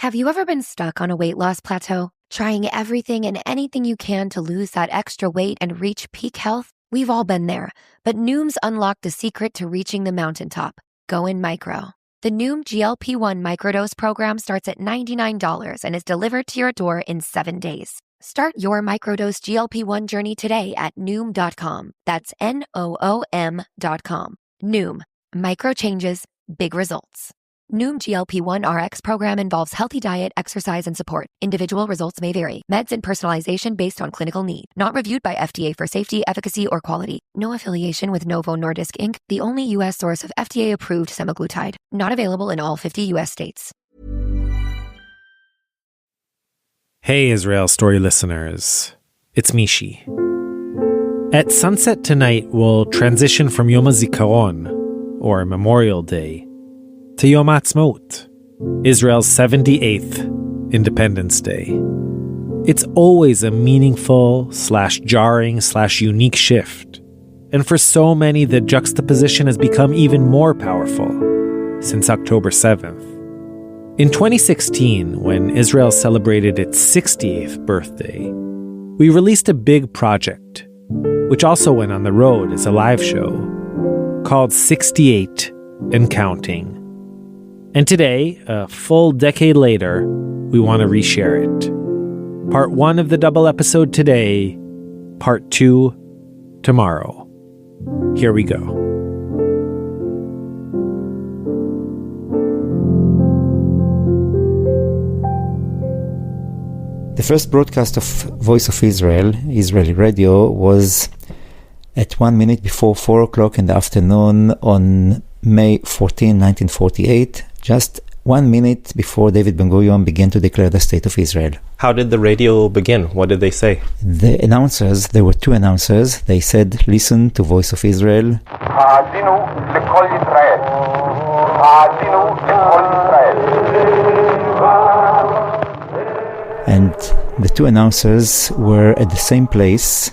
Have you ever been stuck on a weight loss plateau, trying everything and anything you can to lose that extra weight and reach peak health? We've all been there, but Noom's unlocked the secret to reaching the mountaintop. Go in micro. The Noom GLP-1 microdose program starts at $99 and is delivered to your door in 7 days. Start your microdose GLP-1 journey today at Noom.com. That's Noom.com. Noom. Micro changes, big results. Noom GLP-1 RX program involves healthy diet, exercise, and support. Individual results may vary. Meds and personalization based on clinical need. Not reviewed by FDA for safety, efficacy, or quality. No affiliation with Novo Nordisk Inc., the only U.S. source of FDA-approved semaglutide. Not available in all 50 U.S. states. Hey, Israel Story listeners. It's Mishi. At sunset tonight, we'll transition from Yom HaZikaron, or Memorial Day, to Yom Ha'Atzmaut, Israel's 78th Independence Day. It's always a meaningful / jarring / unique shift. And for so many, the juxtaposition has become even more powerful since October 7th. In 2016, when Israel celebrated its 68th birthday, we released a big project, which also went on the road as a live show, called 68 and Counting. And today, a full decade later, we want to reshare it. Part 1 of the double episode today, Part 2 tomorrow. Here we go. The first broadcast of Voice of Israel, Israeli radio, was at 1 minute before 4 o'clock in the afternoon on May 14, 1948, just 1 minute before David Ben-Gurion began to declare the State of Israel. How did the radio begin? What did they say? The announcers, there were 2 announcers, they said, listen to Voice of Israel. And the 2 announcers were at the same place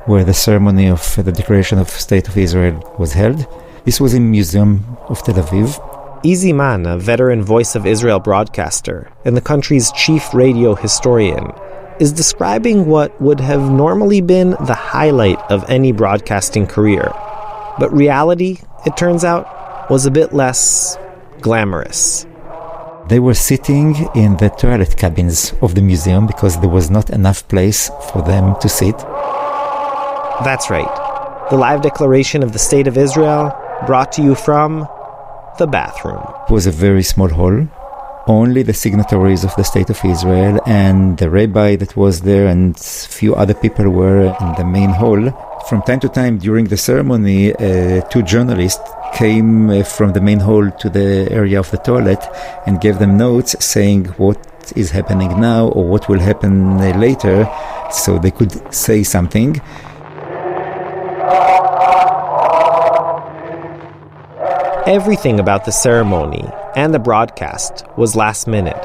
where the ceremony of the Declaration of State of Israel was held. This was in Museum of Tel Aviv. Easy Man, a veteran Voice of Israel broadcaster and the country's chief radio historian, is describing what would have normally been the highlight of any broadcasting career. But reality, it turns out, was a bit less glamorous. They were sitting in the toilet cabins of the museum because there was not enough place for them to sit. That's right. The live declaration of the State of Israel, brought to you from the bathroom. It was a very small hall. Only the signatories of the State of Israel and the rabbi that was there and a few other people were in the main hall. From time to time during the ceremony, 2 journalists came from the main hall to the area of the toilet and gave them notes saying what is happening now or what will happen later, so they could say something. Everything about the ceremony and the broadcast was last minute.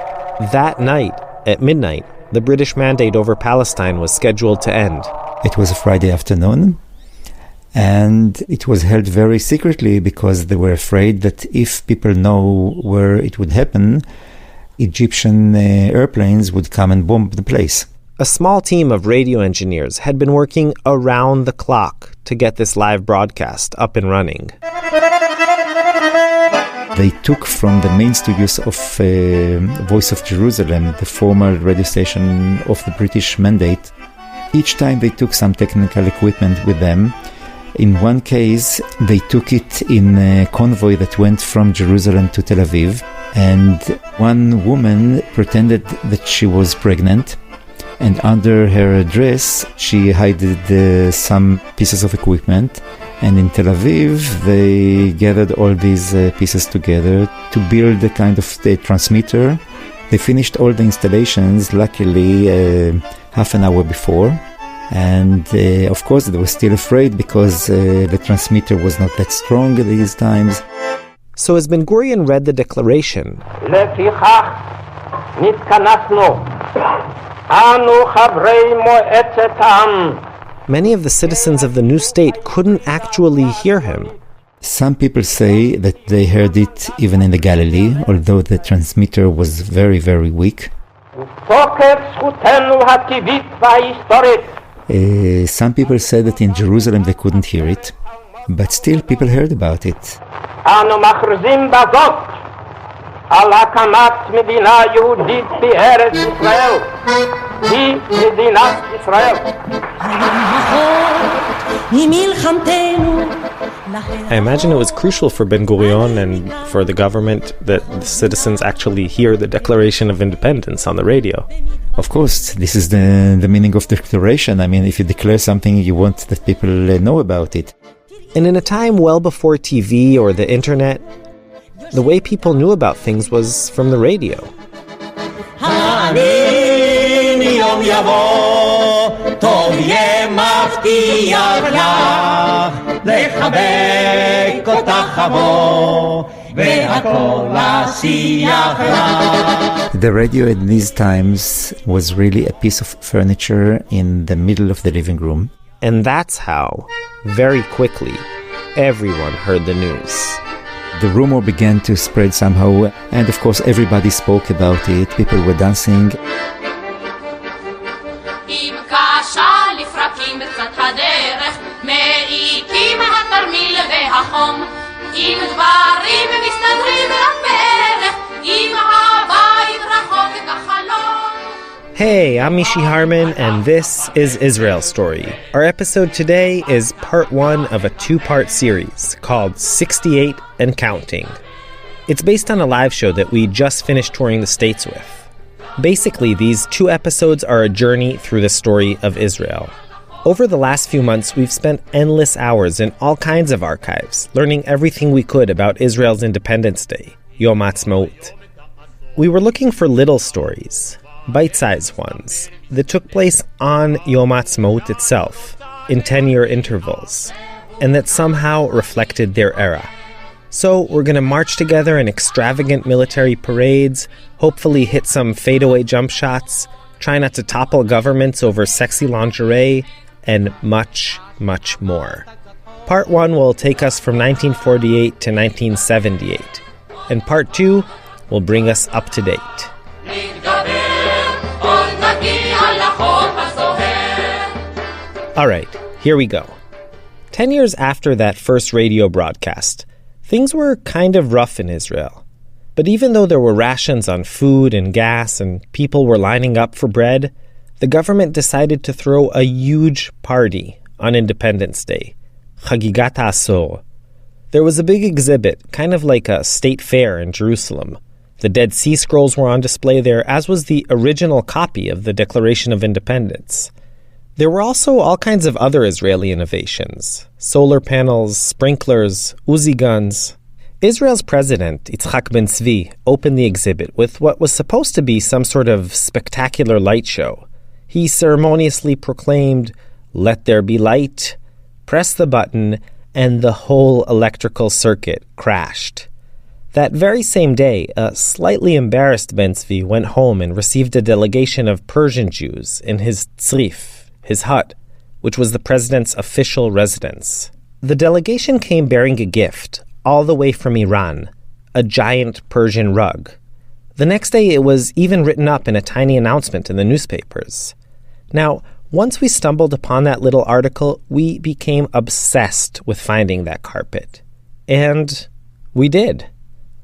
That night, at midnight, the British mandate over Palestine was scheduled to end. It was a Friday afternoon, and it was held very secretly because they were afraid that if people know where it would happen, Egyptian airplanes would come and bomb the place. A small team of radio engineers had been working around the clock to get this live broadcast up and running. They took from the main studios of Voice of Jerusalem, the former radio station of the British mandate. Each time they took some technical equipment with them. In one case, they took it in a convoy that went from Jerusalem to Tel Aviv, and one woman pretended that she was pregnant, and under her dress she hid some pieces of equipment. And in Tel Aviv, they gathered all these pieces together to build a kind of transmitter. They finished all the installations, luckily, half an hour before. And of course, they were still afraid because the transmitter was not that strong at these times. So as Ben-Gurion read the declaration, many of the citizens of the new state couldn't actually hear him. Some people say that they heard it even in the Galilee, although the transmitter was very, very weak. Some people say that in Jerusalem they couldn't hear it, but still people heard about it. על הקמת מדינה יהודית בארץ ישראל, היא מדינת ישראל. I imagine it was crucial for Ben-Gurion and for the government that the citizens actually hear the Declaration of Independence on the radio. Of course, this is the meaning of declaration. I mean, if you declare something, you want that people know about it. And in a time well before TV or the internet, the way people knew about things was from the radio. The radio at these times was really a piece of furniture in the middle of the living room. And that's how, very quickly, everyone heard the news. The rumor began to spread somehow, and of course everybody spoke about it. People were dancing. Hey, I'm Mishi Harman, and this is Israel Story. Our episode today is part one of a two-part series called 68 and Counting. It's based on a live show that we just finished touring the States with. Basically, these two episodes are a journey through the story of Israel. Over the last few months, we've spent endless hours in all kinds of archives, learning everything we could about Israel's Independence Day, Yom Ha'Atzmaut. We were looking for little stories, bite-sized ones, that took place on Yom Ha'atzmaut itself, in 10-year intervals, and that somehow reflected their era. So we're going to march together in extravagant military parades, hopefully hit some fadeaway jump shots, try not to topple governments over sexy lingerie, and much, much more. Part 1 will take us from 1948 to 1978, and Part 2 will bring us up to date. All right, here we go. 10 years after that first radio broadcast, things were kind of rough in Israel. But even though there were rations on food and gas and people were lining up for bread, the government decided to throw a huge party on Independence Day, Chagigat HaAsor. There was a big exhibit, kind of like a state fair in Jerusalem. The Dead Sea Scrolls were on display there, as was the original copy of the Declaration of Independence. There were also all kinds of other Israeli innovations: solar panels, sprinklers, Uzi guns. Israel's president, Yitzhak Ben Zvi, opened the exhibit with what was supposed to be some sort of spectacular light show. He ceremoniously proclaimed, "Let there be light," pressed the button, and the whole electrical circuit crashed. That very same day, a slightly embarrassed Ben Zvi went home and received a delegation of Persian Jews in his tzrif, his hut, which was the president's official residence. The delegation came bearing a gift, all the way from Iran, a giant Persian rug. The next day it was even written up in a tiny announcement in the newspapers. Now, once we stumbled upon that little article, we became obsessed with finding that carpet. And we did.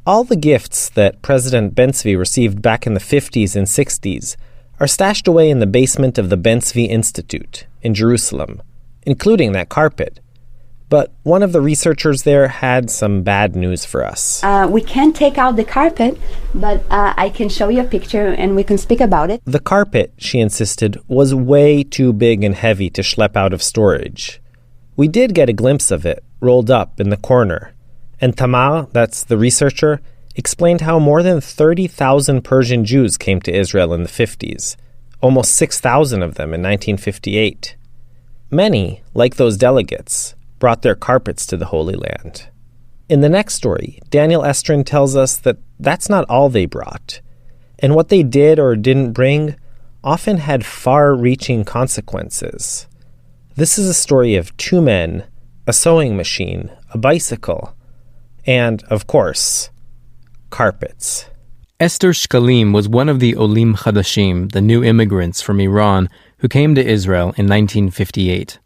All the gifts that President Ben Zvi received back in the 50s and 60s are stashed away in the basement of the Ben Zvi Institute in Jerusalem, including that carpet. But one of the researchers there had some bad news for us. We can't take out the carpet, but I can show you a picture and we can speak about it. The carpet, she insisted, was way too big and heavy to schlep out of storage. We did get a glimpse of it, rolled up in the corner. And Tamar, that's the researcher, explained how more than 30,000 Persian Jews came to Israel in the 50s, almost 6,000 of them in 1958. Many, like those delegates, brought their carpets to the Holy Land. In the next story, Daniel Estrin tells us that that's not all they brought, and what they did or didn't bring often had far-reaching consequences. This is a story of two men, a sewing machine, a bicycle, and, of course, carpets. Esther Shkalim was one of the Olim Chadashim, the new immigrants from Iran, who came to Israel in 1958.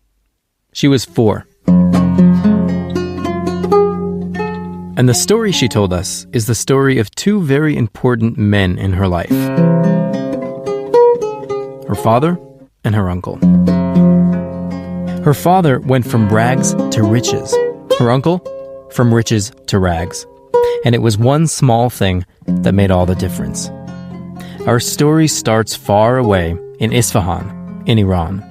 She was 4. And the story she told us is the story of 2 very important men in her life. Her father and her uncle. Her father went from rags to riches. Her uncle, from riches to rags. And it was one small thing that made all the difference. Our story starts far away in Isfahan, in Iran.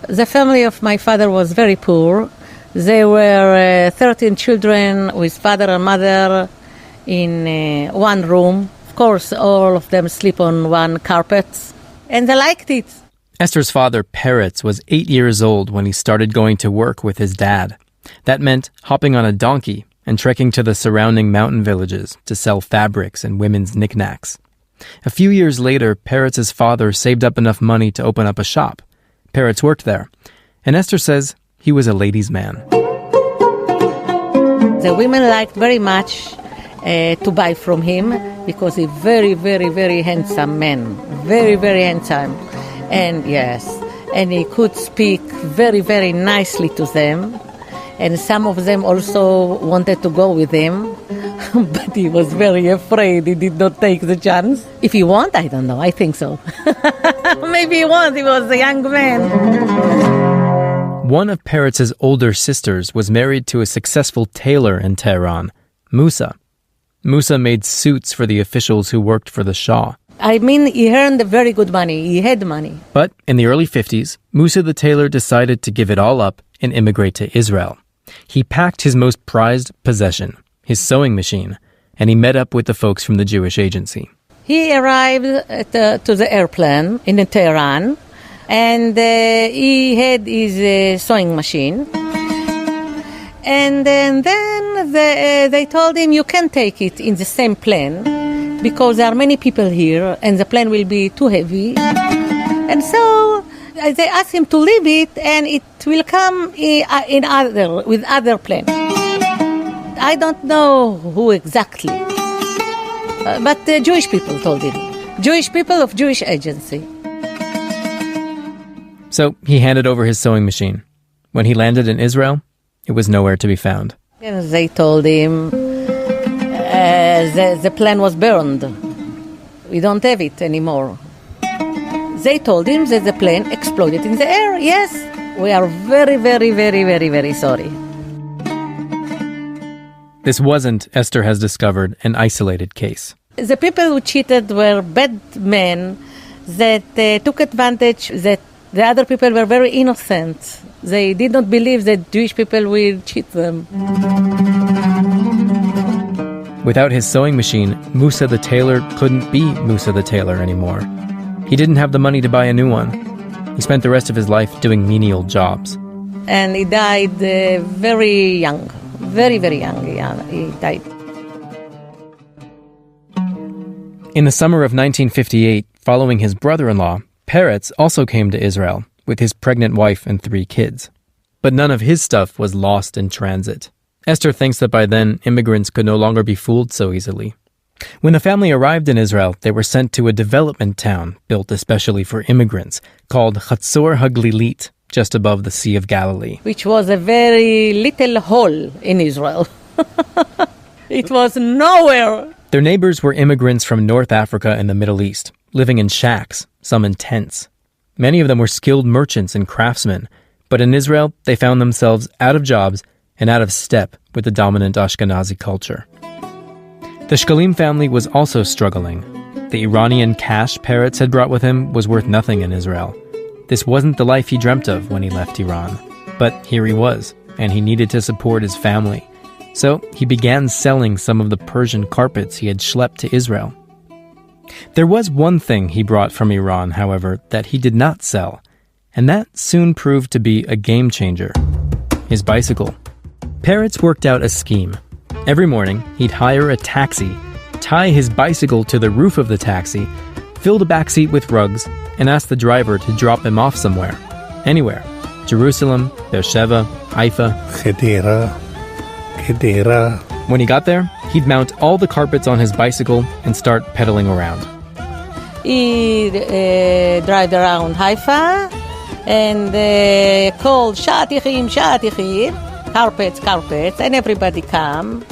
The family of my father was very poor. They were 13 children with father and mother in one room. Of course, all of them sleep on one carpet. And they liked it. Esther's father, Peretz, was 8 years old when he started going to work with his dad. That meant hopping on a donkey and trekking to the surrounding mountain villages to sell fabrics and women's knickknacks. A few years later, Peretz's father saved up enough money to open up a shop. Peretz worked there, and Esther says he was a ladies' man. The women liked very much to buy from him because he's very, very, very handsome man. Very, very handsome. And yes, and he could speak very, very nicely to them. And some of them also wanted to go with him, but he was very afraid. He did not take the chance. If he want, I don't know. I think so. Maybe he want. He was a young man. One of Peretz's older sisters was married to a successful tailor in Tehran, Musa. Musa made suits for the officials who worked for the Shah. I mean, he earned very good money. He had money. But in the early 50s, Musa the tailor decided to give it all up and immigrate to Israel. He packed his most prized possession, his sewing machine, and he met up with the folks from the Jewish agency. He arrived to the airplane in Tehran, and he had his sewing machine. And then they told him, you can take it in the same plane because there are many people here and the plane will be too heavy. And so they asked him to leave it and it will come with other planes. I don't know who exactly, but the Jewish people told him. Jewish people of Jewish agency. So he handed over his sewing machine. When he landed in Israel, it was nowhere to be found. And they told him the plane was burned. We don't have it anymore. They told him that the plane exploded in the air. Yes, we are very, very, very, very, very sorry. This wasn't, Esther has discovered, an isolated case. The people who cheated were bad men that took advantage that the other people were very innocent. They did not believe that Jewish people will cheat them. Without his sewing machine, Musa the tailor couldn't be Musa the tailor anymore. He didn't have the money to buy a new one. He spent the rest of his life doing menial jobs. And he died very young. Very, very young. Yeah, he died. In the summer of 1958, following his brother-in-law, Peretz also came to Israel with his pregnant wife and 3 kids. But none of his stuff was lost in transit. Esther thinks that by then, immigrants could no longer be fooled so easily. When the family arrived in Israel, they were sent to a development town built especially for immigrants called Chatzor HaGlilit, just above the Sea of Galilee. Which was a very little hole in Israel. It was nowhere. Their neighbors were immigrants from North Africa and the Middle East, living in shacks, some in tents. Many of them were skilled merchants and craftsmen, but in Israel, they found themselves out of jobs and out of step with the dominant Ashkenazi culture. The Shkalim family was also struggling. The Iranian cash Peretz had brought with him was worth nothing in Israel. This wasn't the life he dreamt of when he left Iran. But here he was, and he needed to support his family. So he began selling some of the Persian carpets he had schlepped to Israel. There was one thing he brought from Iran, however, that he did not sell, and that soon proved to be a game changer: his bicycle. Peretz worked out a scheme. Every morning, he'd hire a taxi, tie his bicycle to the roof of the taxi, fill the backseat with rugs, and ask the driver to drop him off somewhere. Anywhere. Jerusalem, Beersheba, Haifa. Hedera, When he got there, he'd mount all the carpets on his bicycle and start pedaling around. He drive around Haifa and called Shatichim, Shatichim, carpets, carpets, and everybody come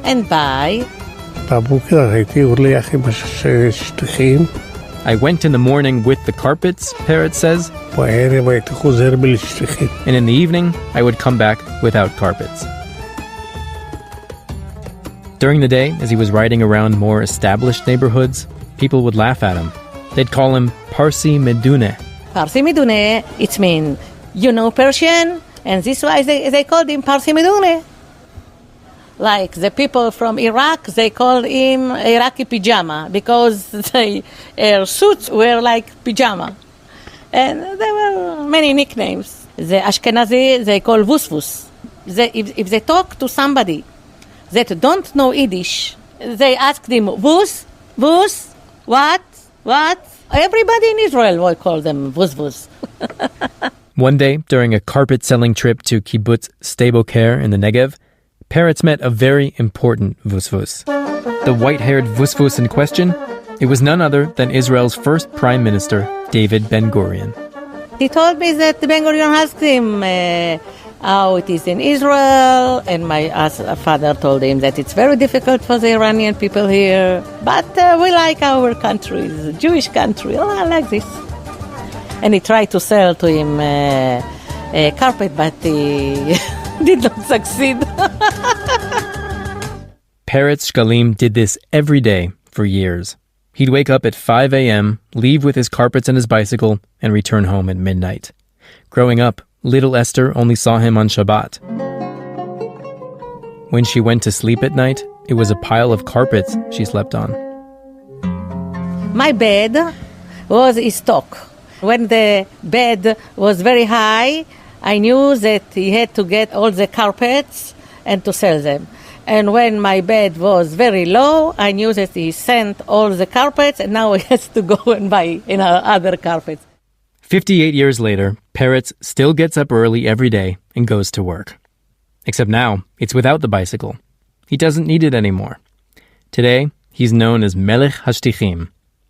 and buy. I went in the morning with the carpets, Peretz says, and in the evening, I would come back without carpets. During the day, as he was riding around more established neighborhoods, people would laugh at him. They'd call him Parsi Medune. Parsi Medune, it means, Persian, and this is why they called him Parsi Medune. Like the people from Iraq, they called him Iraqi pajama because their suits were like pajama. And there were many nicknames. The Ashkenazi, they call Vusvus. If they talk to somebody that don't know Yiddish, they ask them, Vus, what? Everybody in Israel will call them Vusvus. One day, during a carpet-selling trip to Kibbutz Sde Boker in the Negev, Peretz met a very important Vusvus. The white-haired Vusvus in question, it was none other than Israel's first prime minister, David Ben-Gurion. He told me that Ben-Gurion asked him how it is in Israel, and my father told him that it's very difficult for the Iranian people here, but we like our country, it's a Jewish country, I like this. And he tried to sell to him a carpet, but he did not succeed. Peretz Shkalim did this every day for years. He'd wake up at 5 a.m., leave with his carpets and his bicycle, and return home at midnight. Growing up, little Esther only saw him on Shabbat. When she went to sleep at night, it was a pile of carpets she slept on. My bed was his stock. When the bed was very high, I knew that he had to get all the carpets and to sell them. And when my bed was very low, I knew that he sent all the carpets and now he has to go and buy other carpets. 58 years later, Peretz still gets up early every day and goes to work. Except now, it's without the bicycle. He doesn't need it anymore. Today, he's known as Melech HaShtichim,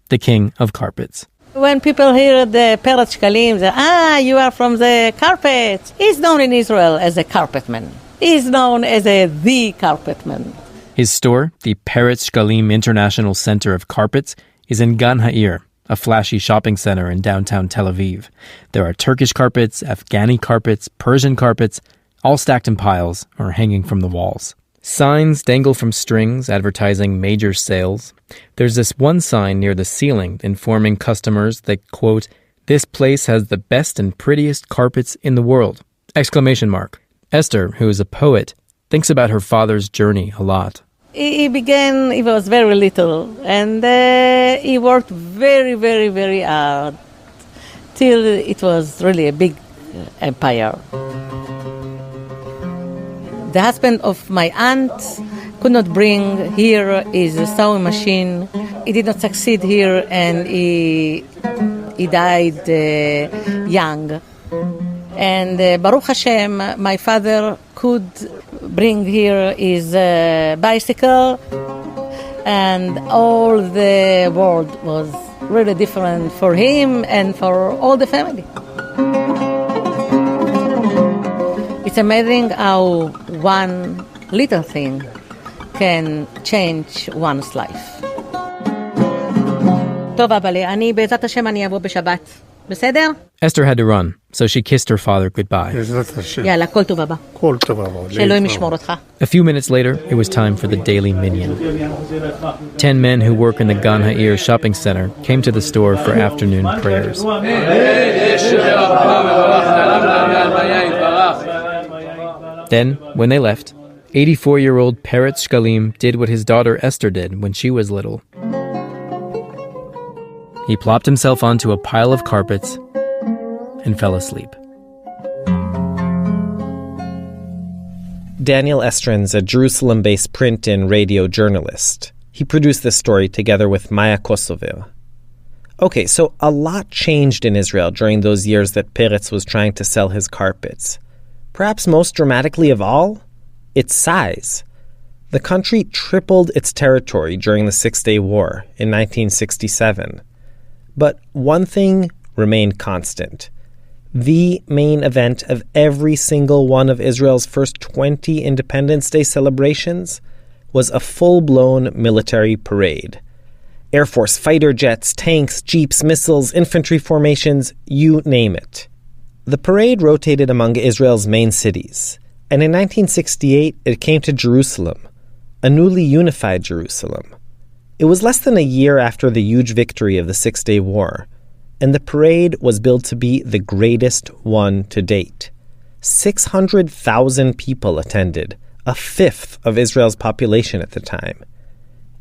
the king of carpets. When people hear the Peretz Shkalim, they you are from the carpets. He's known in Israel as a carpetman. He's known as the carpetman. His store, the Peretz Shkalim International Center of Carpets, is in Gan Ha'ir, a flashy shopping center in downtown Tel Aviv. There are Turkish carpets, Afghani carpets, Persian carpets, all stacked in piles or hanging from the walls. Signs dangle from strings advertising major sales. There's this one sign near the ceiling informing customers that, quote, "This place has the best and prettiest carpets in the world!" ! Esther, who is a poet, thinks about her father's journey a lot. He was very little, and he worked very, very, very hard till it was really a big empire. The husband of my aunt could not bring here his sewing machine. He did not succeed here, and he died young. And Baruch Hashem, my father could bring here his bicycle, and all the world was really different for him and for all the family. It's amazing how one little thing can change one's life. טוב, אבל אני בעזרת השם אני אבוא בשבת. בסדר? Esther had to run, so she kissed her father goodbye. יאללה, כל טוב הבא. שאלוהים ישמור אותך. A few minutes later, it was time for the daily minyan. 10 men who work in the Gan Ha'ir shopping center came to the store for afternoon prayers. Then, when they left, 84-year-old Peretz Shkalim did what his daughter Esther did when she was little. He plopped himself onto a pile of carpets and fell asleep. Daniel Estrin's a Jerusalem-based print and radio journalist. He produced this story together with Maya Kosover. Okay, so a lot changed in Israel during those years that Peretz was trying to sell his carpets. Perhaps most dramatically of all, its size. The country tripled its territory during the Six-Day War in 1967. But one thing remained constant. The main event of every single one of Israel's first 20 Independence Day celebrations was a full-blown military parade. Air Force fighter jets, tanks, jeeps, missiles, infantry formations, you name it. The parade rotated among Israel's main cities, and in 1968 it came to Jerusalem, a newly unified Jerusalem. It was less than a year after the huge victory of the Six-Day War, and the parade was billed to be the greatest one to date. 600,000 people attended, a fifth of Israel's population at the time.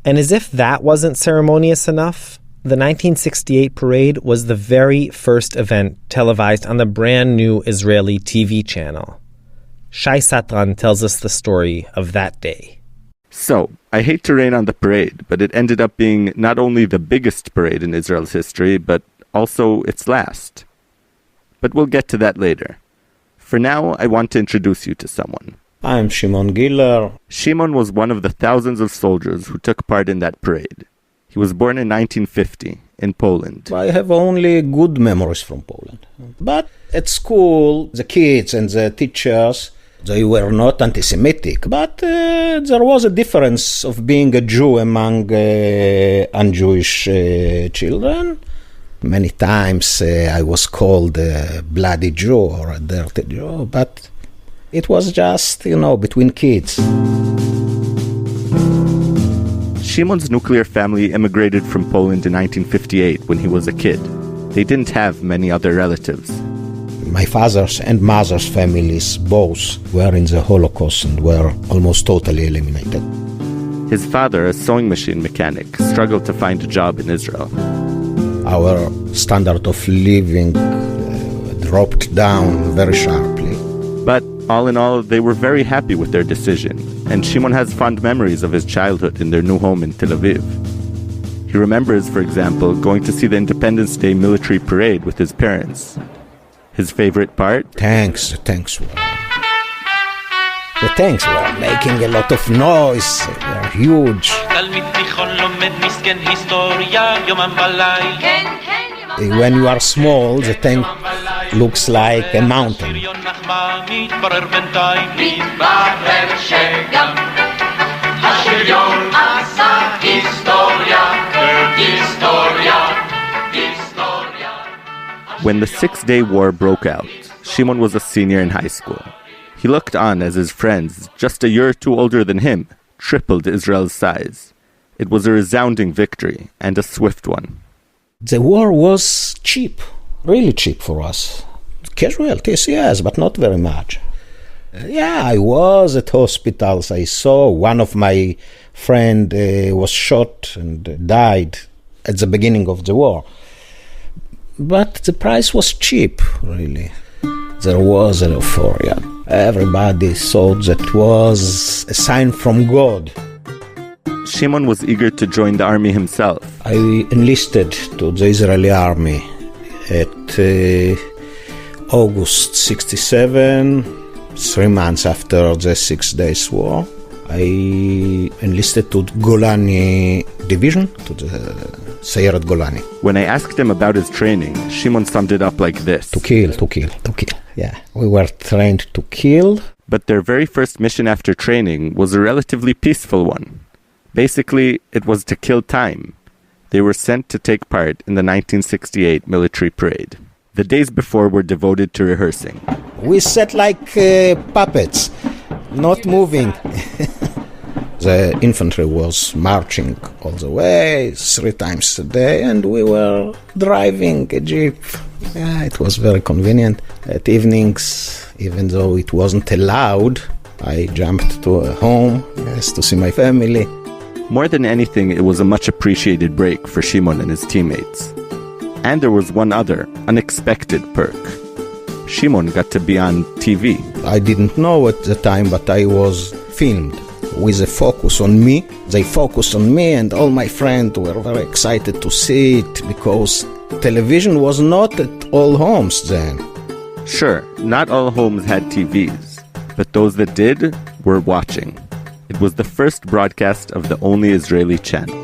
And as if that wasn't ceremonious enough, the 1968 parade was the very first event televised on the brand new Israeli TV channel. Shai Satran tells us the story of that day. So, I hate to rain on the parade, but it ended up being not only the biggest parade in Israel's history, but also its last. But we'll get to that later. For now, I want to introduce you to someone. I'm Shimon Giller. Shimon was one of the thousands of soldiers who took part in that parade. He was born in 1950 in Poland. I have only good memories from Poland. But at school, the kids and the teachers, they were not anti-Semitic, but there was a difference of being a Jew among un-Jewish children. Many times I was called a bloody Jew or a dirty Jew, but it was just, between kids. Shimon's nuclear family immigrated from Poland in 1958 when he was a kid. They didn't have many other relatives. My father's and mother's families both were in the Holocaust and were almost totally eliminated. His father, a sewing machine mechanic, struggled to find a job in Israel. Our standard of living dropped down very sharply. But all in all, they were very happy with their decision, and Shimon has fond memories of his childhood in their new home in Tel Aviv. He remembers, for example, going to see the Independence Day military parade with his parents. His favorite part? The tanks were making a lot of noise. They were huge. When you are small, the tank looks like a mountain. When the Six-Day War broke out, Shimon was a senior in high school. He looked on as his friends, just a year or two older than him, tripled Israel's size. It was a resounding victory, and a swift one. The war was cheap, really cheap for us. Casualties, yes, but not very much. I was at hospitals. I saw one of my friend was shot and died at the beginning of the war. But the price was cheap, really. There was an euphoria. Everybody thought that was a sign from God. Shimon was eager to join the army himself. I enlisted to the Israeli army at August 67, 3 months after the 6 Days War. I enlisted to Golani Division, to the Sayeret Golani. When I asked him about his training, Shimon summed it up like this. To kill. Yeah, we were trained to kill. But their very first mission after training was a relatively peaceful one. Basically, it was to kill time. They were sent to take part in the 1968 military parade. The days before were devoted to rehearsing. We sat like puppets, not moving. The infantry was marching all the way, 3 times a day, and we were driving a jeep. It was very convenient. At evenings, even though it wasn't allowed, I jumped to a home, to see my family. More than anything, it was a much appreciated break for Shimon and his teammates. And there was one other, unexpected perk. Shimon got to be on TV. I didn't know at the time, but I was filmed with a focus on me. They focused on me, and all my friends were very excited to see it, because television was not at all homes then. Sure, not all homes had TVs, but those that did were watching. It was the first broadcast of the only Israeli channel.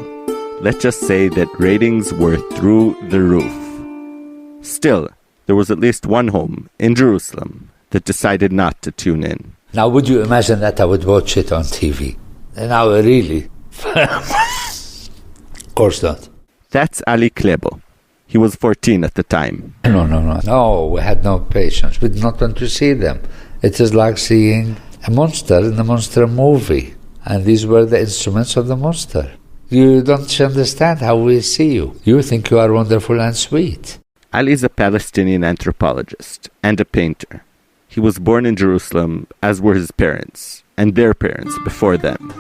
Let's just say that ratings were through the roof. Still, there was at least one home in Jerusalem that decided not to tune in. Now, would you imagine that I would watch it on TV? Now, really? Of course not. That's Ali Klebo. He was 14 at the time. No, we had no patience. We did not want to see them. It is like seeing a monster in a monster movie. And these were the instruments of the monster. You don't understand how we see you. You think you are wonderful and sweet. Ali is a Palestinian anthropologist and a painter. He was born in Jerusalem, as were his parents, and their parents before them.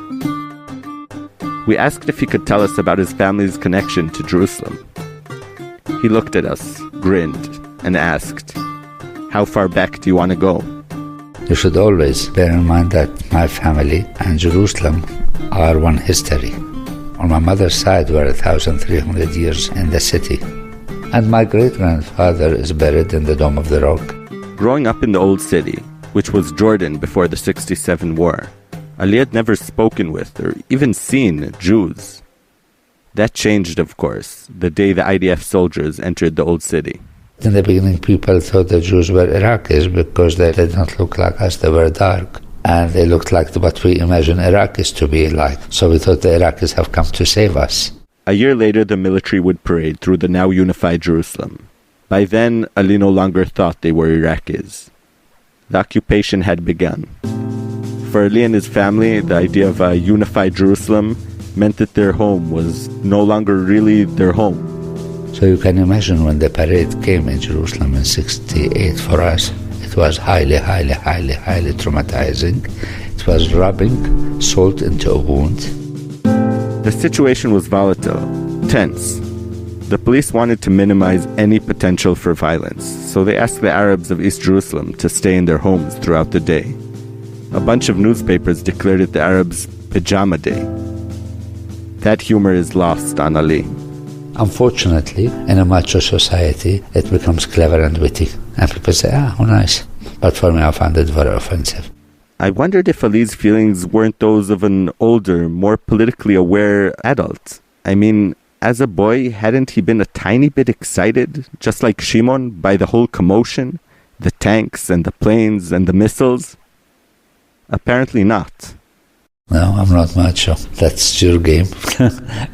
We asked if he could tell us about his family's connection to Jerusalem. He looked at us, grinned, and asked, "How far back do you want to go?" You should always bear in mind that my family and Jerusalem are one history. On my mother's side, we're 1,300 years in the city. And my great-grandfather is buried in the Dome of the Rock. Growing up in the Old City, which was Jordan before the '67 war, Ali had never spoken with or even seen Jews. That changed, of course, the day the IDF soldiers entered the Old City. In the beginning, people thought the Jews were Iraqis because they did not look like us. They were dark. And they looked like what we imagine Iraqis to be like. So we thought the Iraqis have come to save us. A year later, the military would parade through the now unified Jerusalem. By then, Ali no longer thought they were Iraqis. The occupation had begun. For Ali and his family, the idea of a unified Jerusalem meant that their home was no longer really their home. So you can imagine when the parade came in Jerusalem in '68 for us, it was highly traumatizing. It was rubbing salt into a wound. The situation was volatile, tense. The police wanted to minimize any potential for violence, so they asked the Arabs of East Jerusalem to stay in their homes throughout the day. A bunch of newspapers declared it the Arabs' Pajama Day. That humor is lost on Ali. Unfortunately, in a macho society, it becomes clever and witty. And people say, how nice. But for me, I found it very offensive. I wondered if Ali's feelings weren't those of an older, more politically aware adult. I mean, as a boy, hadn't he been a tiny bit excited, just like Shimon, by the whole commotion? The tanks and the planes and the missiles? Apparently not. No, I'm not macho. That's your game.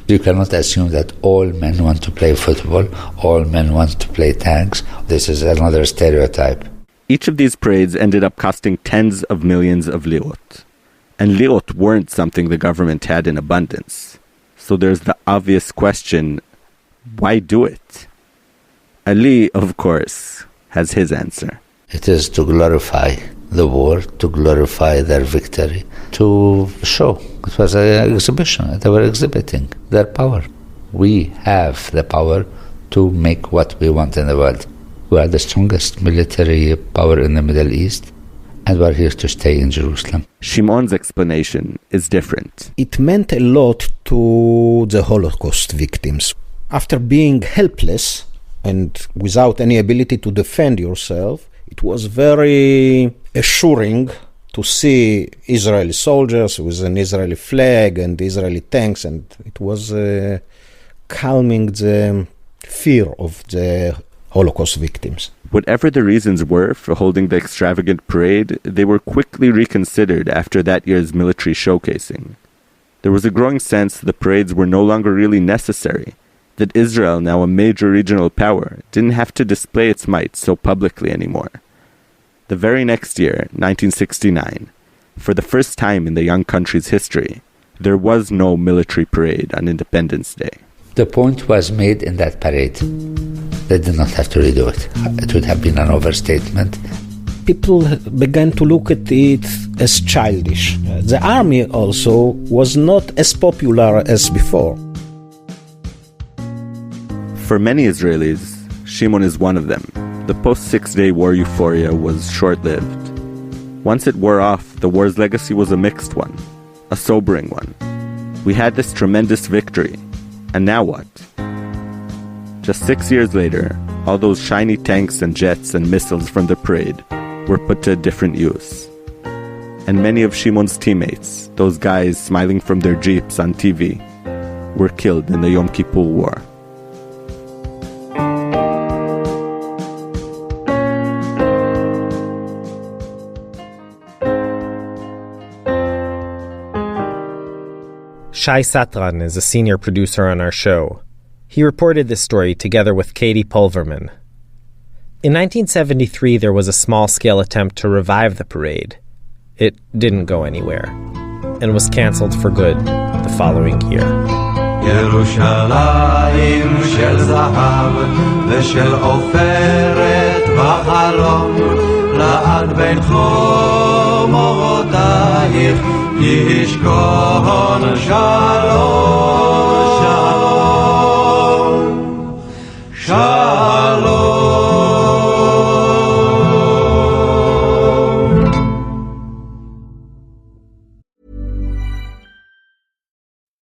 You cannot assume that all men want to play football, all men want to play tanks. This is another stereotype. Each of these parades ended up costing tens of millions of lirot. And lirot weren't something the government had in abundance. So there's the obvious question, why do it? Ali, of course, has his answer. It is to glorify the war, to glorify their victory, to show. It was an exhibition. They were exhibiting their power. We have the power to make what we want in the world. We are the strongest military power in the Middle East, and we're here to stay in Jerusalem. Shimon's explanation is different. It meant a lot to the Holocaust victims. After being helpless and without any ability to defend yourself, it was very assuring to see Israeli soldiers with an Israeli flag and Israeli tanks, and it was calming the fear of the Holocaust victims. Whatever the reasons were for holding the extravagant parade, they were quickly reconsidered after that year's military showcasing. There was a growing sense the parades were no longer really necessary, that Israel, now a major regional power, didn't have to display its might so publicly anymore. The very next year, 1969, for the first time in the young country's history, there was no military parade on Independence Day. The point was made in that parade. They did not have to redo it. It would have been an overstatement. People began to look at it as childish. The army also was not as popular as before. For many Israelis, Shimon is one of them. The post-6-day war euphoria was short-lived. Once it wore off, the war's legacy was a mixed one, a sobering one. We had this tremendous victory, and now what? Just 6 years later, all those shiny tanks and jets and missiles from the parade were put to different use. and many of Shimon's teammates, those guys smiling from their jeeps on TV, were killed in the Yom Kippur War. Shai Satran is a senior producer on our show. He reported this story together with Katie Pulverman. In 1973, there was a small-scale attempt to revive the parade. It didn't go anywhere, and was canceled for good the following year. ירושלים של זהב ושל עופרת וחלום לעד בין חומותייך ישכון שלום שלום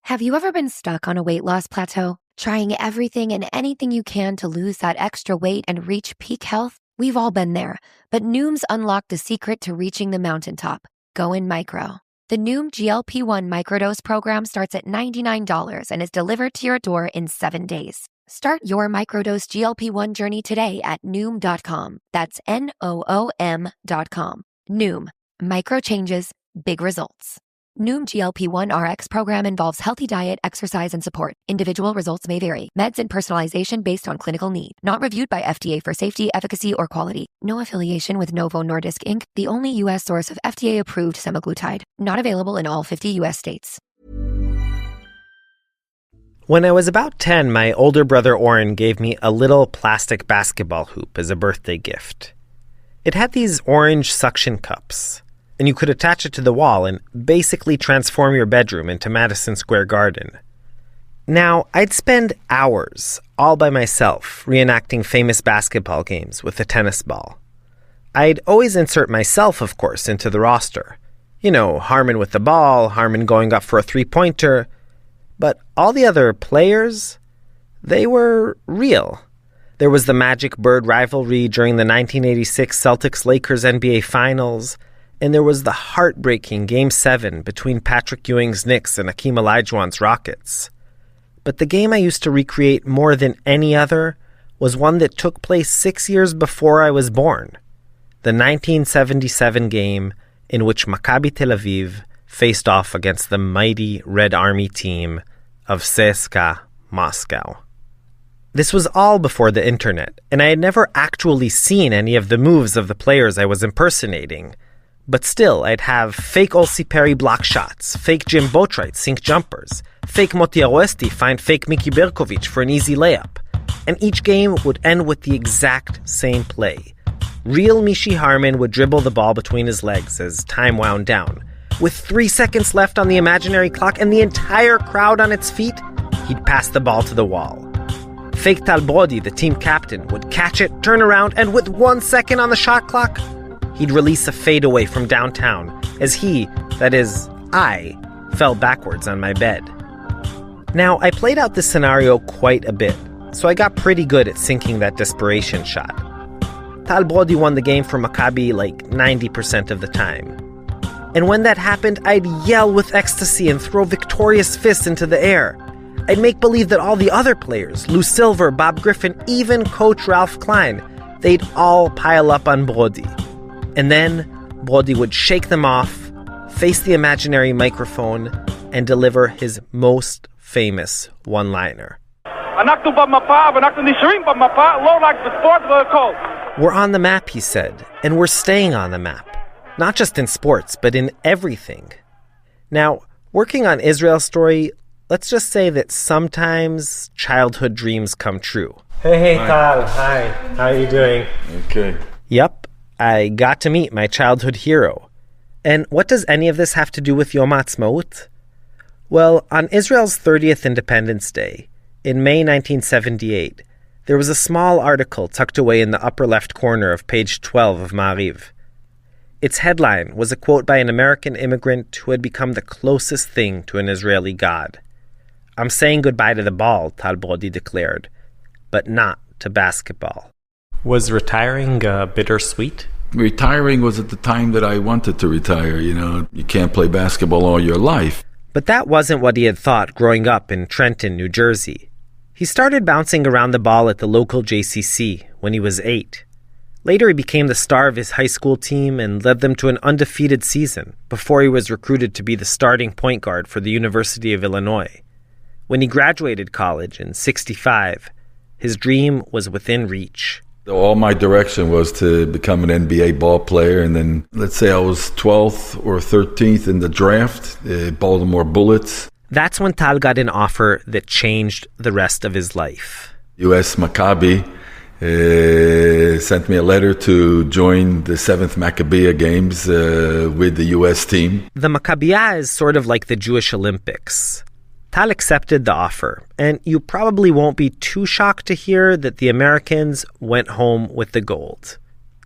Have you ever been stuck on a weight loss plateau? Trying everything and anything you can to lose that extra weight and reach peak health? We've all been there, but Noom's unlocked the secret to reaching the mountaintop. Go in micro. The Noom GLP-1 microdose program starts at $99 and is delivered to your door in 7 days. Start your microdose GLP-1 journey today at Noom.com. That's Noom.com. Noom. Micro changes, big results. Noom GLP-1 RX program involves healthy diet, exercise, and support. Individual results may vary. Meds and personalization based on clinical need. Not reviewed by FDA for safety, efficacy, or quality. No affiliation with Novo Nordisk Inc., the only U.S. source of FDA-approved semaglutide. Not available in all 50 U.S. states. When I was about 10, my older brother Oren gave me a little plastic basketball hoop as a birthday gift. It had these orange suction cups, and you could attach it to the wall and basically transform your bedroom into Madison Square Garden. Now, I'd spend hours all by myself reenacting famous basketball games with a tennis ball. I'd always insert myself, of course, into the roster. You know, Harmon with the ball, Harmon going up for a three-pointer. But all the other players, they were real. There was the Magic Bird rivalry during the 1986 Celtics-Lakers NBA Finals, and there was the heartbreaking Game 7 between Patrick Ewing's Knicks and Hakeem Olajuwon's Rockets. But the game I used to recreate more than any other was one that took place 6 years before I was born. The 1977 game in which Maccabi Tel Aviv faced off against the mighty Red Army team of CSKA Moscow. This was all before the internet, and I had never actually seen any of the moves of the players I was impersonating. But still, I'd have fake Olsi Perry block shots, fake Jim Boatwright sink jumpers, fake Moti Aroesti find fake Miki Berkovic for an easy layup. And each game would end with the exact same play. Real Mishi Harmon would dribble the ball between his legs as time wound down. With 3 seconds left on the imaginary clock and the entire crowd on its feet, he'd pass the ball to the wall. Fake Tal Brody, the team captain, would catch it, turn around, and with 1 second on the shot clock, he'd release a fadeaway from downtown as he, that is, I, fell backwards on my bed. Now, I played out this scenario quite a bit, so I got pretty good at sinking that desperation shot. Tal Brody won the game for Maccabi like 90% of the time. And when that happened, I'd yell with ecstasy and throw victorious fists into the air. I'd make believe that all the other players, Lou Silver, Bob Griffin, even Coach Ralph Klein, they'd all pile up on Brody. And then Brody would shake them off, face the imaginary microphone, and deliver his most famous one-liner. We're on the map, he said, and we're staying on the map. Not just in sports, but in everything. Now, working on Israel's story, let's just say that sometimes childhood dreams come true. Hey, Tal. Hi. How are you doing? Okay. Yep, I got to meet my childhood hero. And what does any of this have to do with Yom Ha'Atzmaut? Well, on Israel's 30th Independence Day, in May 1978, there was a small article tucked away in the upper left corner of page 12 of Ma'ariv. Its headline was a quote by an American immigrant who had become the closest thing to an Israeli god. "I'm saying goodbye to the ball," Tal Brody declared, "but not to basketball." Was retiring bittersweet? Retiring was at the time that I wanted to retire. You can't play basketball all your life. But that wasn't what he had thought growing up in Trenton, New Jersey. He started bouncing around the ball at the local JCC when he was 8. Later, he became the star of his high school team and led them to an undefeated season before he was recruited to be the starting point guard for the University of Illinois. When he graduated college in '65, his dream was within reach. All my direction was to become an NBA ball player, and then let's say I was 12th or 13th in the draft, Baltimore Bullets. That's when Tal got an offer that changed the rest of his life. U.S. Maccabi sent me a letter to join the 7th Maccabiah games with the U.S. team. The Maccabiah is sort of like the Jewish Olympics. Tal accepted the offer, and you probably won't be too shocked to hear that the Americans went home with the gold.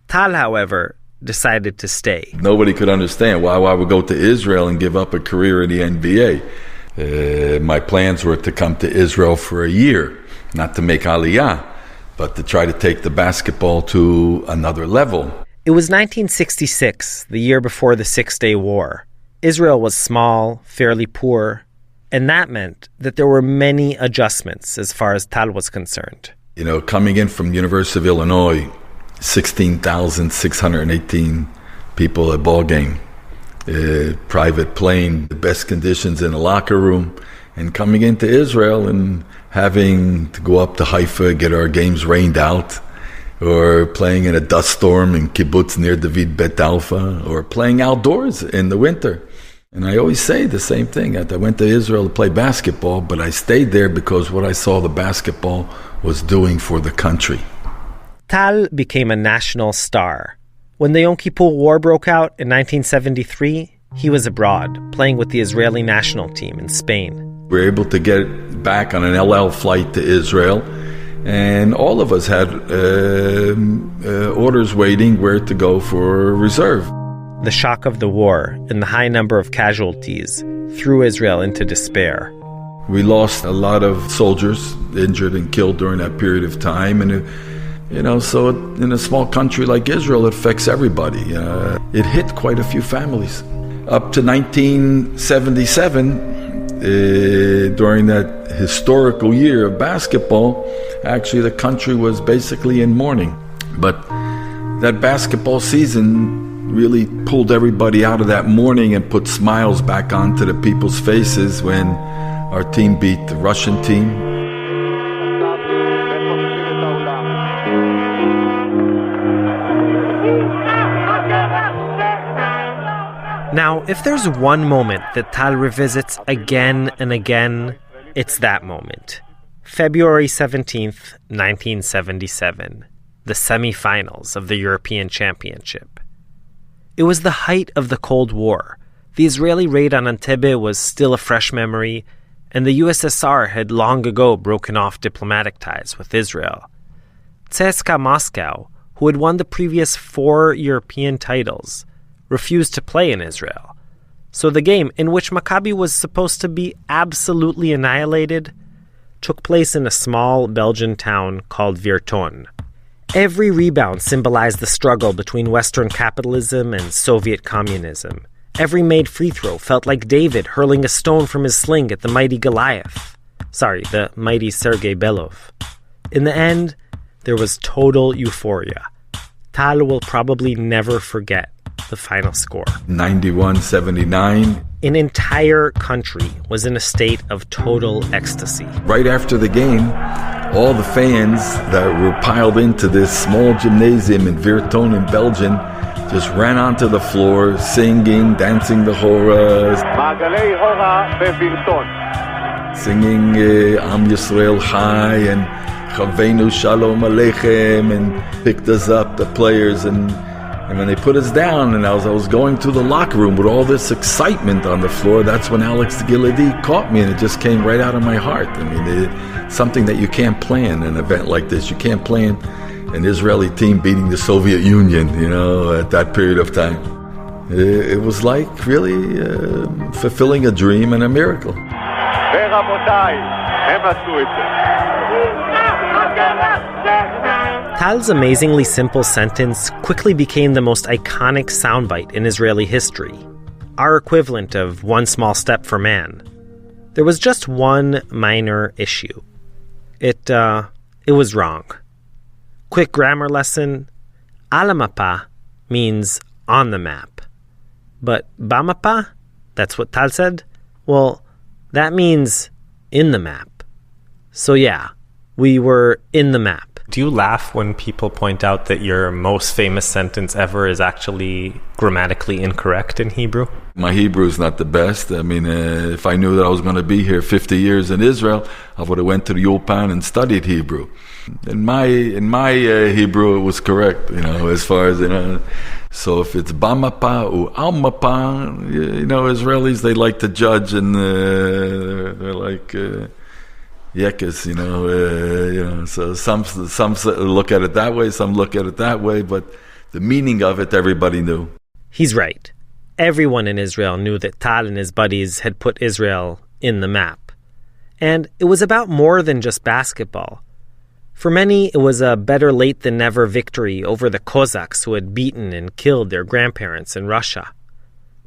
Tal, however, decided to stay. Nobody could understand why I would go to Israel and give up a career in the NBA. My plans were to come to Israel for a year, not to make Aliyah, but to try to take the basketball to another level. It was 1966, the year before the Six-Day War. Israel was small, fairly poor, and that meant that there were many adjustments as far as Tal was concerned. Coming in from University of Illinois, 16,618 people at ball game, private plane, the best conditions in the locker room, and coming into Israel and having to go up to Haifa, get our games rained out, or playing in a dust storm in kibbutz near David Bet Alpha, or playing outdoors in the winter. And I always say the same thing. I went to Israel to play basketball, but I stayed there because what I saw the basketball was doing for the country. Tal became a national star. When the Yom Kippur War broke out in 1973, he was abroad, playing with the Israeli national team in Spain. We were able to get back on an El Al flight to Israel, and all of us had orders waiting where to go for reserve. The shock of the war and the high number of casualties threw Israel into despair. We lost a lot of soldiers injured and killed during that period of time. And, so in a small country like Israel, it affects everybody. It hit quite a few families. Up to 1977, during that historical year of basketball, actually the country was basically in mourning. But that basketball season really pulled everybody out of that mourning and put smiles back onto the people's faces when our team beat the Russian team. Now, if there's one moment that Tal revisits again and again, it's that moment. February 17th, 1977, the semifinals of the European Championship. It was the height of the Cold War. The Israeli raid on Entebbe was still a fresh memory, and the USSR had long ago broken off diplomatic ties with Israel. CSKA Moscow, who had won the previous 4 European titles, refused to play in Israel. So the game, in which Maccabi was supposed to be absolutely annihilated, took place in a small Belgian town called Virton. Every rebound symbolized the struggle between Western capitalism and Soviet communism. Every made free throw felt like David hurling a stone from his sling at the mighty Goliath. The mighty Sergei Belov. In the end, there was total euphoria. Tal will probably never forget the final score. 91-79. An entire country was in a state of total ecstasy. Right after the game, all the fans that were piled into this small gymnasium in Virton in Belgium just ran onto the floor, singing, dancing the horas, singing Am Yisrael Chai and Chavenu Shalom Aleichem, and picked us up, the players, and when they put us down, and I was going to the locker room with all this excitement on the floor, that's when Alex Gilady caught me, and it just came right out of my heart. I mean, something that you can't plan, an event like this. You can't plan an Israeli team beating the Soviet Union, at that period of time. It was like really fulfilling a dream and a miracle. Tal's amazingly simple sentence quickly became the most iconic soundbite in Israeli history, our equivalent of one small step for man. There was just one minor issue. It was wrong. Quick grammar lesson: Al mapa means on the map. But bamapa, that's what Tal said, well, that means in the map. So yeah, we were in the map. Do you laugh when people point out that your most famous sentence ever is actually grammatically incorrect in Hebrew? My Hebrew is not the best. I mean, if I knew that I was going to be here 50 years in Israel, I would have went to the Ulpan and studied Hebrew. In my Hebrew, it was correct, as far as, So if it's bamapa or almapa, Israelis, they like to judge, and they're like... Yekas, so some look at it that way, some look at it that way, but the meaning of it, everybody knew. He's right. Everyone in Israel knew that Tal and his buddies had put Israel in the map. And it was about more than just basketball. For many, it was a better-late-than-never victory over the Cossacks who had beaten and killed their grandparents in Russia.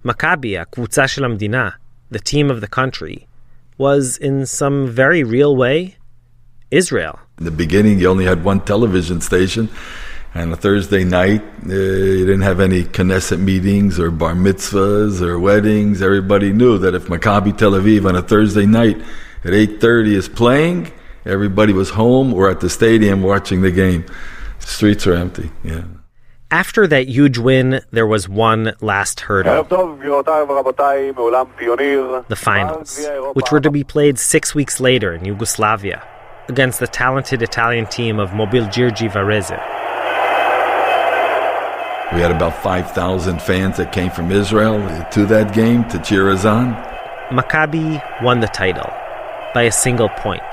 Maccabi, הקבוצה של המדינה, the team of the country, was, in some very real way, Israel. In the beginning, you only had one television station, and a Thursday night, you didn't have any Knesset meetings or bar mitzvahs or weddings. Everybody knew that if Maccabi Tel Aviv on a Thursday night at 8:30 is playing, everybody was home or at the stadium watching the game. The streets are empty, yeah. After that huge win, there was one last hurdle. The finals, which were to be played 6 weeks later in Yugoslavia, against the talented Italian team of Mobil Girgi Varese. We had about 5,000 fans that came from Israel to that game, to cheer us on. Maccabi won the title by a single point.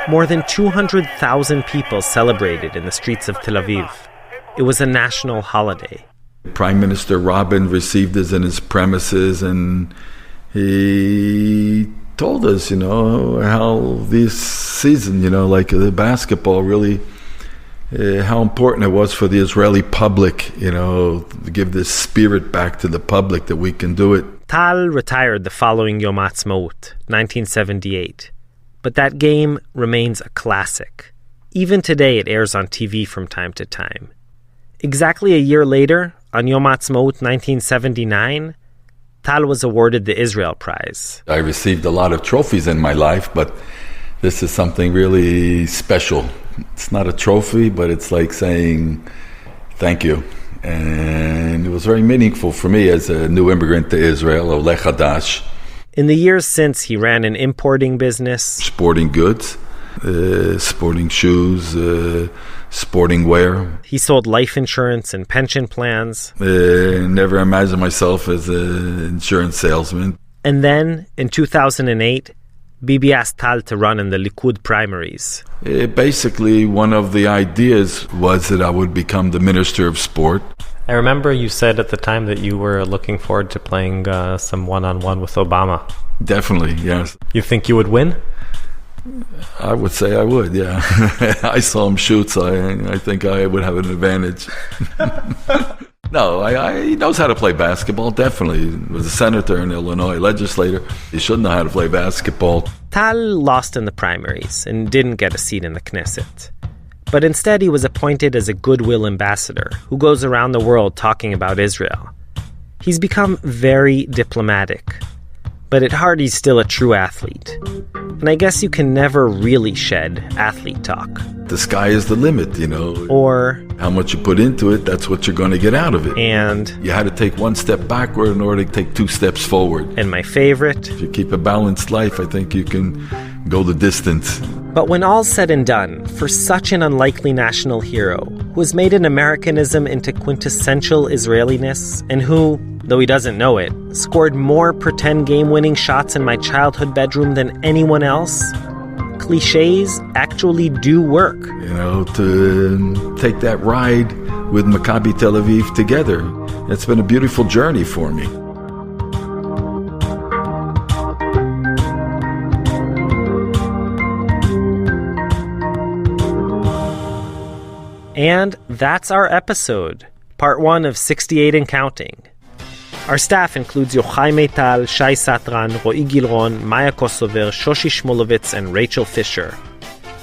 More than 200,000 people celebrated in the streets of Tel Aviv. It was a national holiday. Prime Minister Rabin received us in his premises, and he told us, how this season, like the basketball really, how important it was for the Israeli public, to give this spirit back to the public that we can do it. Tal retired the following Yom Ha'Atzmaut, 1978. But that game remains a classic. Even today it airs on TV from time to time. Exactly a year later, on Yom Ha'Atzmaut 1979, Tal was awarded the Israel Prize. I received a lot of trophies in my life, but this is something really special. It's not a trophy, but it's like saying thank you. And it was very meaningful for me as a new immigrant to Israel, Oleh Hadash. In the years since, he ran an importing business. Sporting goods, sporting shoes, sporting wear. He sold life insurance and pension plans. Never imagined myself as an insurance salesman. And then, in 2008, Bibi asked Tal to run in the Likud primaries. Basically, one of the ideas was that I would become the Minister of Sport. I remember you said at the time that you were looking forward to playing some one-on-one with Obama. Definitely, yes. You think you would win? I would say I would, yeah. I saw him shoot, so I think I would have an advantage. No, he knows how to play basketball, definitely. He was a senator in Illinois, legislator. He should know how to play basketball. Tal lost in the primaries and didn't get a seat in the Knesset. But instead he was appointed as a goodwill ambassador who goes around the world talking about Israel. He's become very diplomatic. But at heart he's still a true athlete. And I guess you can never really shed athlete talk. The sky is the limit, Or how much you put into it, that's what you're going to get out of it. And you had to take one step backward in order to take 2 steps forward. And my favorite, if you keep a balanced life, I think you can go the distance. But when all's said and done, for such an unlikely national hero, who has made an Americanism into quintessential Israeliness, and who, though he doesn't know it, scored more pretend game-winning shots in my childhood bedroom than anyone else, cliches actually do work. To take that ride with Maccabi Tel Aviv together. It's been a beautiful journey for me. And that's our episode, part 1 of 68 and Counting. Our staff includes Yochai Meital, Shai Satran, Ro'i Gilron, Maya Kosover, Shoshi Shmulevitz, and Rachel Fisher.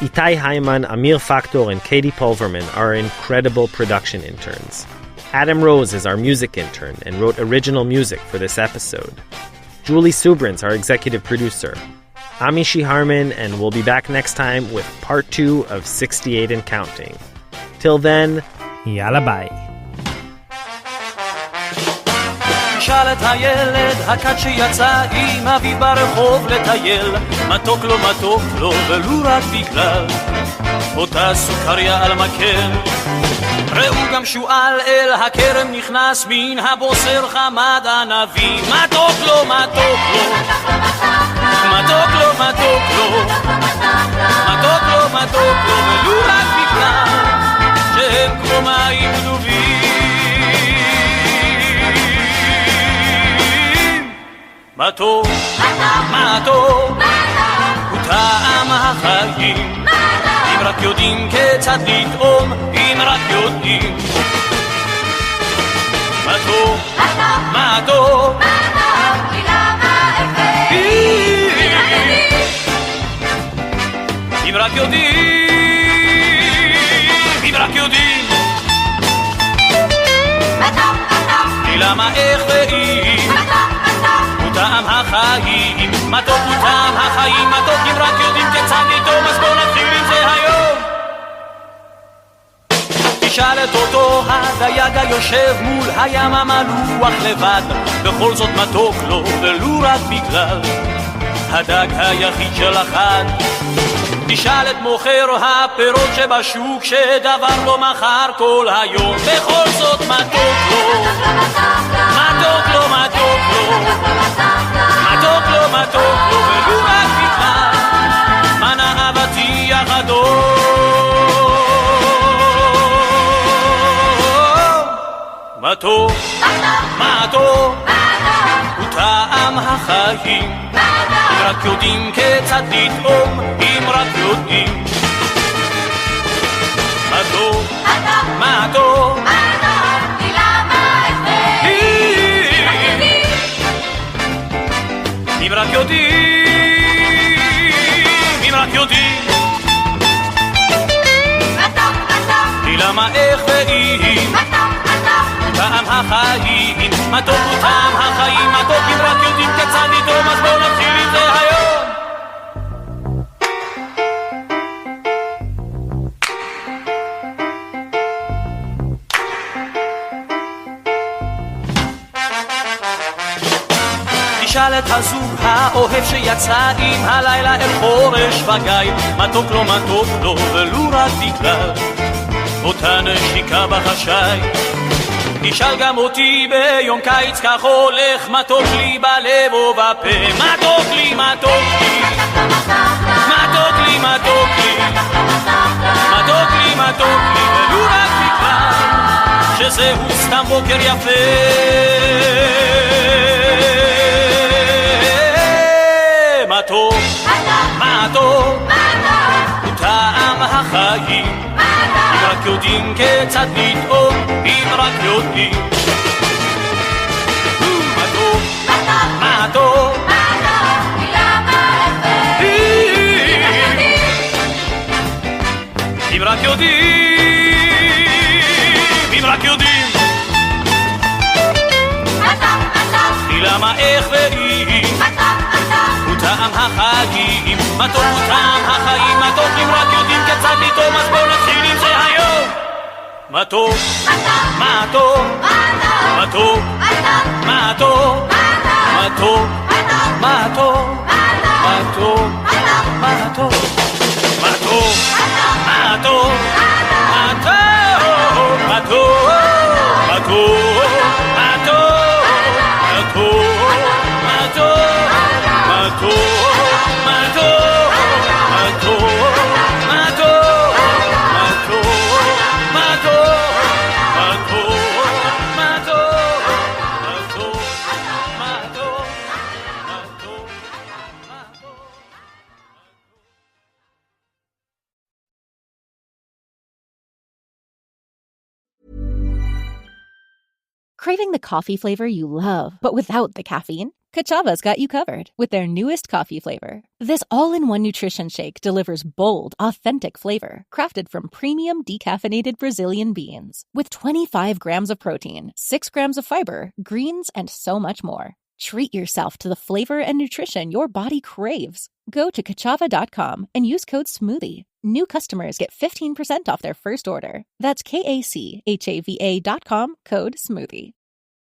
Itai Hyman, Amir Faktor, and Katie Pulverman are our incredible production interns. Adam Rose is our music intern and wrote original music for this episode. Julie Subrins, our executive producer. I'm Ishi Harman, and we'll be back next time with part 2 of 68 and Counting. Till then, yalla bye. שאל את הילד הקט שיצא עם אביו ברחוב לטייל, מתוק לו ולו רק בגלל אותה סוכריה על מקל. ראו גם שועל אל הכרם נכנס מן הבוסר חמד ענבים, מתוק לו מתוק לו מתוק לו מתוק לו מתוק לו מתוק לו ולו רק בגלל שהם כמו מים גנובים. מתוק, מתוק, הוא טעם החיים. אם רק יודעים כיצד לטעום, אם רק יודעים. מתוק, מתוק, אם רק יודעים, אם רק יודעים. למה איך ואם טעם החיים, מתוק הוא טעם החיים, מתוק אם רק יודעים כיצד לטעום, אז בוא נתחיל עם זה היום. תשאל את אותו הדייג היושב מול הים המלוח לבד, בכל זאת מתוק לו ולו רק בגלל הדג היחיד של החד. תשאל את מוכר הפירות שבשוק שדבר לא מכר כל היום, בכל זאת מתוק לו מתוק לו מתוק לו מתוק לו מתוק לו ולו רק בגלל מנה אבטיח אדום. מתוק מתוק הוא טעם החיים, אם רק יודעים כיצד לטעום, אם רק יודעים. מתוק מתוק אם רק יודעים, אם רק יודעים. כי למה איך ואם טעם החיים, מתוק הוא טעם החיים, מתוק אם רק יודעים כיצד לטעום, אז בואו נתחיל עם זה היום. תשאל את הזוג האוהב שיצא עם הלילה אל חורש וגיא, מתוק לו ולו רק בגלל אותה נשיקה בחשאי. תשאל גם אותי ביום קיץ כך הולך, מתוק לי בלב ובפה, מתוק לי מתוק לי מתוק לי מתוק לי מתוק לי מתוק לי ולו רק בגלל שזהו סתם בוקר יפה. מתוק, מתוק, הוא טעם החיים, אם רק יודעים כיצד לטעום, אם רק יודעים. מתוק, מתוק, אם רק יודעים, אם רק יודעים. למה איך ואם טעם החיים, מתוק הוא טעם החיים, מתוק אם רק יודעים כיצד לטעום, אז בואו נתחיל עם זה היום. מתוק, מתוק, מתוק, מתוק, מתוק, מתוק, מתוק, מתוק, מתוק, מתוק, Craving the coffee flavor you love, but without the caffeine? Kachava's got you covered with their newest coffee flavor. This all-in-one nutrition shake delivers bold, authentic flavor, crafted from premium decaffeinated Brazilian beans. With 25 grams of protein, 6 grams of fiber, greens, and so much more. Treat yourself to the flavor and nutrition your body craves. Go to kachava.com and use code SMOOTHIE. New customers get 15% off their first order. That's KACHAVA.com, code SMOOTHIE.